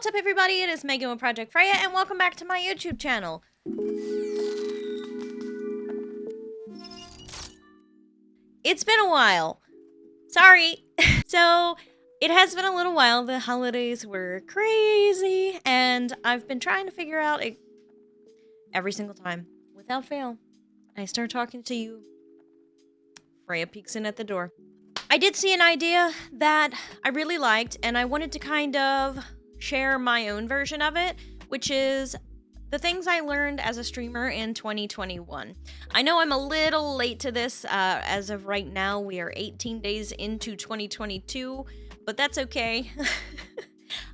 What's up, everybody? It is Megan with Project Freya, and welcome back to my YouTube channel. It's been a while. Sorry. So, it has been a little while. The holidays were crazy, and I've been trying to figure out every single time, without fail, I start talking to you. Freya peeks in at the door. I did see an idea that I really liked, and I wanted to kind of share my own version of it, which is the things I learned as a streamer in 2021. I know I'm a little late to this. As of right now, we are 18 days into 2022, but that's okay.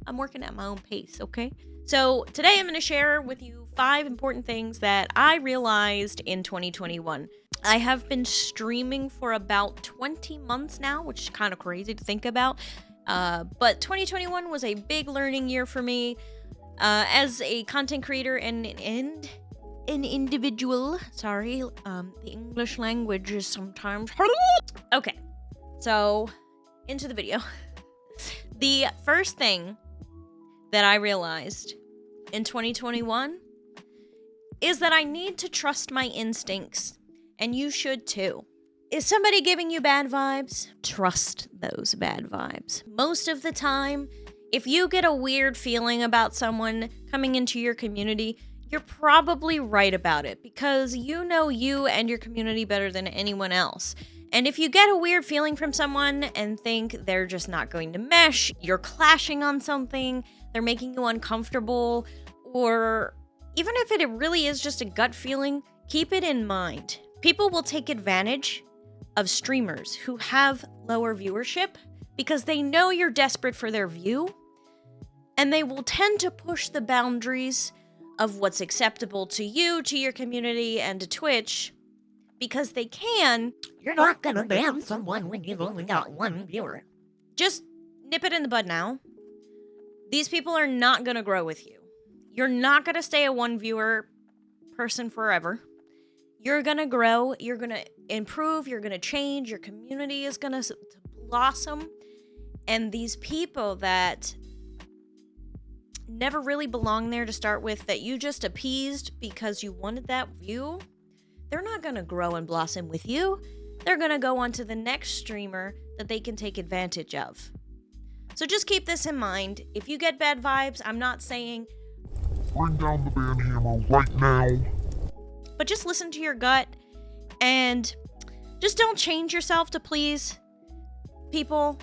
I'm working at my own pace, okay? So today I'm going to share with you 5 important things that I realized in 2021. I have been streaming for about 20 months now, which is kind of crazy to think about. But 2021 was a big learning year for me as a content creator and an individual. Sorry, the English language is sometimes... Okay, so into the video. The first thing that I realized in 2021 is that I need to trust my instincts, and you should too. Is somebody giving you bad vibes? Trust those bad vibes. Most of the time, if you get a weird feeling about someone coming into your community, you're probably right about it because you know you and your community better than anyone else. And if you get a weird feeling from someone and think they're just not going to mesh, you're clashing on something, they're making you uncomfortable, or even if it really is just a gut feeling, keep it in mind. People will take advantage of streamers who have lower viewership because they know you're desperate for their view, and they will tend to push the boundaries of what's acceptable to you, to your community, and to Twitch because they can. You're not gonna ban someone when you've only got 1 viewer. Just nip it in the bud now. These people are not gonna grow with you. You're not gonna stay a 1 viewer person forever. You're gonna grow, you're gonna improve, you're gonna change, your community is gonna blossom. And these people that never really belong there to start with, that you just appeased because you wanted that view, they're not gonna grow and blossom with you. They're gonna go on to the next streamer that they can take advantage of. So just keep this in mind. If you get bad vibes, I'm not saying bring down the ban hammer right now. But just listen to your gut and just don't change yourself to please people.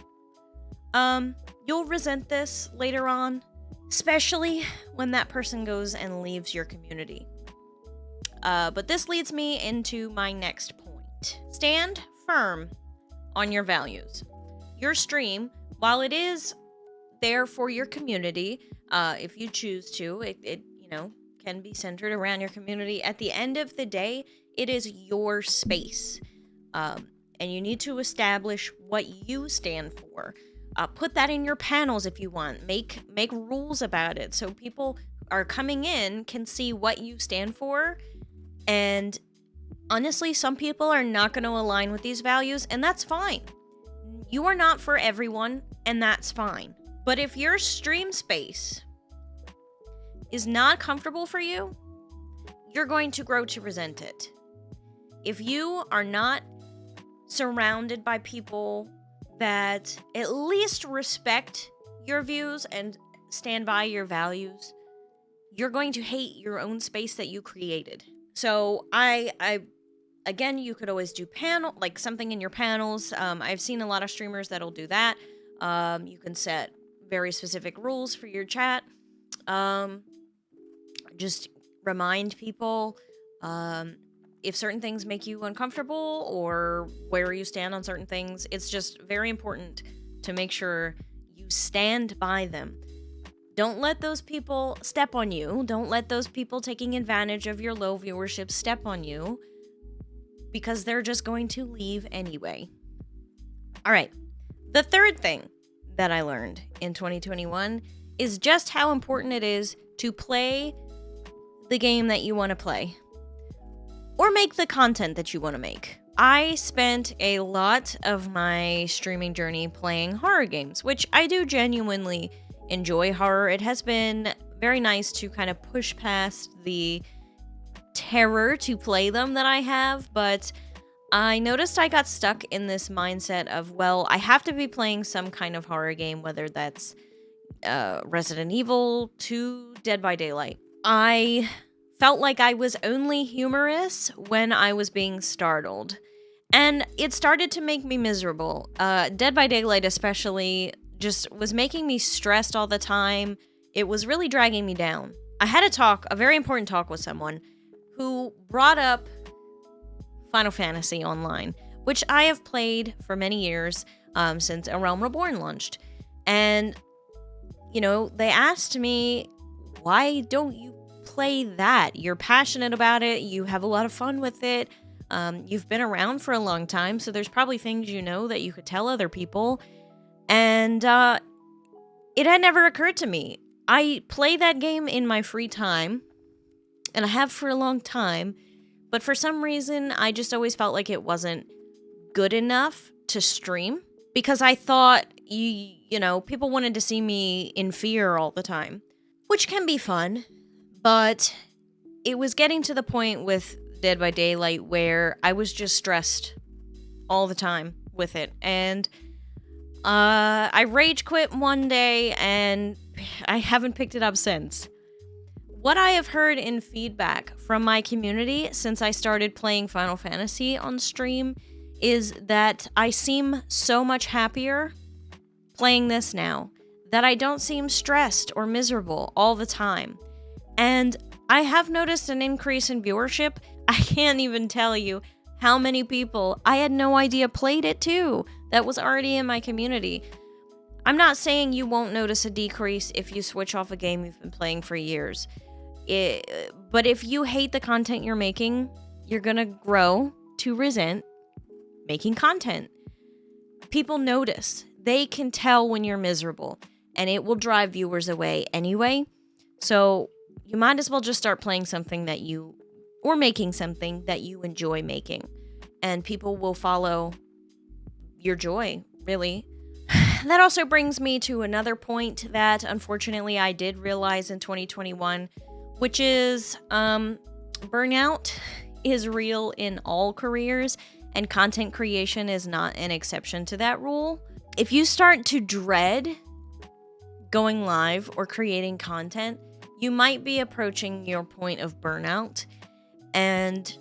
You'll resent this later on, especially when that person goes and leaves your community. But this leads me into my next point. Stand firm on your values. Your stream, while it is there for your community, if you choose to, it can be centered around your community. At the end of the day, it is your space. And you need to establish what you stand for. Put that in your panels if you want. Make rules about it so people are coming in can see what you stand for. And honestly, some people are not going to align with these values, and that's fine. You are not for everyone, and that's fine. But if your stream space is not comfortable for you, you're going to grow to resent it. If you are not surrounded by people that at least respect your views and stand by your values, you're going to hate your own space that you created. So again, you could always do something in your panels. I've seen a lot of streamers that'll do that. You can set very specific rules for your chat. Just remind people if certain things make you uncomfortable or where you stand on certain things. It's just very important to make sure you stand by them. Don't let those people step on you. Don't let those people taking advantage of your low viewership step on you, because they're just going to leave anyway. All right. The third thing that I learned in 2021 is just how important it is to play the game that you want to play, or make the content that you want to make. I spent a lot of my streaming journey playing horror games, which I do genuinely enjoy horror. It has been very nice to kind of push past the terror to play them that I have, but I noticed I got stuck in this mindset of, well, I have to be playing some kind of horror game, whether that's Resident Evil 2, Dead by Daylight. I felt like I was only humorous when I was being startled, and it started to make me miserable. Dead by Daylight especially just was making me stressed all the time. It was really dragging me down. I had a very important talk with someone who brought up Final Fantasy Online, which I have played for many years, since A Realm Reborn launched. And, they asked me, why don't you play that? You're passionate about it, you have a lot of fun with it, you've been around for a long time, so there's probably things that you could tell other people. And it had never occurred to me. I play that game in my free time, and I have for a long time, but for some reason, I just always felt like it wasn't good enough to stream, because I thought, people wanted to see me in fear all the time, which can be fun, but it was getting to the point with Dead by Daylight where I was just stressed all the time with it, and I rage quit one day, and I haven't picked it up since. What I have heard in feedback from my community since I started playing Final Fantasy on stream is that I seem so much happier playing this now, that I don't seem stressed or miserable all the time. And I have noticed an increase in viewership. I can't even tell you how many people I had no idea played it too, that was already in my community. I'm not saying you won't notice a decrease if you switch off a game you've been playing for years. But if you hate the content you're making, you're gonna grow to resent making content. People notice. They can tell when you're miserable, and it will drive viewers away anyway. So you might as well just start playing something or making something that you enjoy making, and people will follow your joy, really. That also brings me to another point that unfortunately I did realize in 2021, which is burnout is real in all careers, and content creation is not an exception to that rule. If you start to dread going live or creating content, you might be approaching your point of burnout. And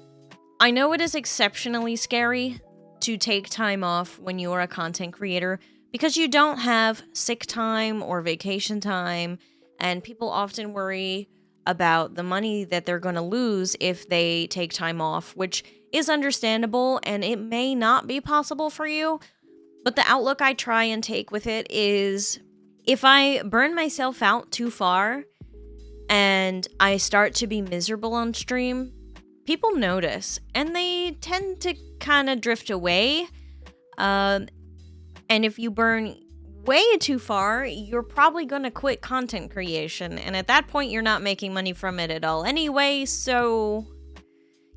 I know it is exceptionally scary to take time off when you are a content creator, because you don't have sick time or vacation time, and people often worry about the money that they're going to lose if they take time off, which is understandable, and it may not be possible for you. But the outlook I try and take with it is, if I burn myself out too far and I start to be miserable on stream, people notice, and they tend to kind of drift away. And if you burn way too far, you're probably going to quit content creation, and at that point, you're not making money from it at all anyway, so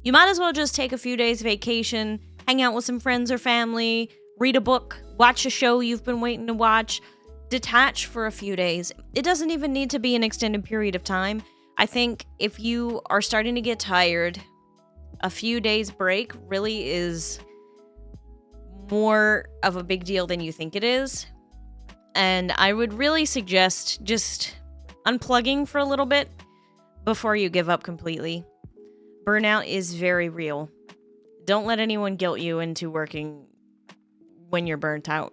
you might as well just take a few days vacation, hang out with some friends or family, read a book, watch a show you've been waiting to watch, detach for a few days. It doesn't even need to be an extended period of time. I think if you are starting to get tired, a few days break really is more of a big deal than you think it is. And I would really suggest just unplugging for a little bit before you give up completely. Burnout is very real. Don't let anyone guilt you into working when you're burnt out.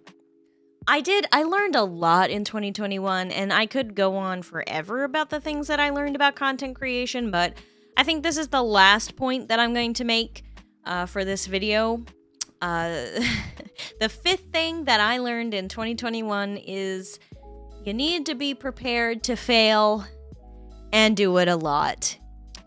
I learned a lot in 2021, and I could go on forever about the things that I learned about content creation, but I think this is the last point that I'm going to make for this video. The fifth thing that I learned in 2021 is you need to be prepared to fail and do it a lot.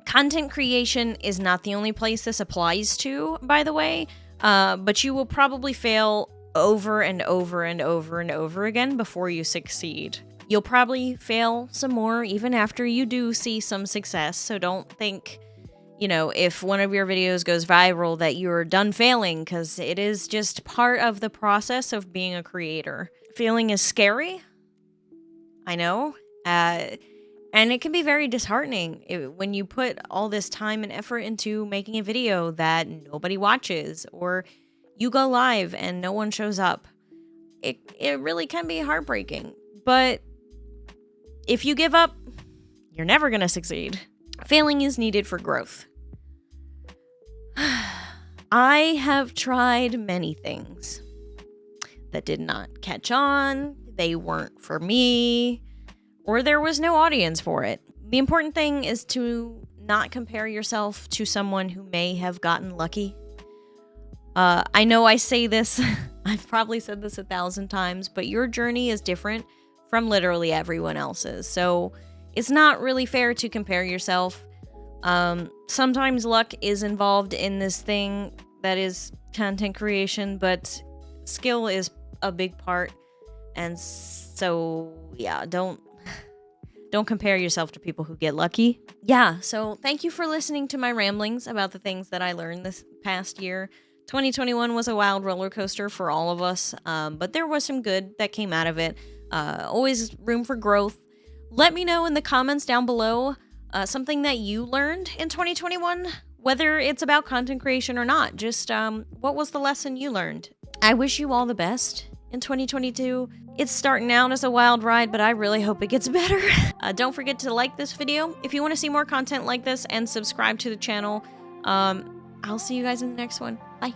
Content creation is not the only place this applies to, by the way, but you will probably fail over and over and over and over again before you succeed. You'll probably fail some more even after you do see some success, so don't think, if one of your videos goes viral that you're done failing, because it is just part of the process of being a creator. Failing is scary. I know. And it can be very disheartening when you put all this time and effort into making a video that nobody watches, or you go live and no one shows up. It really can be heartbreaking. But if you give up, you're never going to succeed. Failing is needed for growth. I have tried many things that did not catch on, they weren't for me, or there was no audience for it. The important thing is to not compare yourself to someone who may have gotten lucky. I know I say this, I've probably said this 1,000 times, but your journey is different from literally everyone else's. So it's not really fair to compare yourself. Sometimes luck is involved in this thing that is content creation, but skill is a big part. And so, yeah, don't compare yourself to people who get lucky. Yeah, so thank you for listening to my ramblings about the things that I learned this past year. 2021 was a wild roller coaster for all of us, but there was some good that came out of it. Always room for growth. Let me know in the comments down below something that you learned in 2021, whether it's about content creation or not. Just what was the lesson you learned? I wish you all the best in 2022. It's starting out as a wild ride, but I really hope it gets better. Don't forget to like this video if you want to see more content like this, and subscribe to the channel. I'll see you guys in the next one. Bye.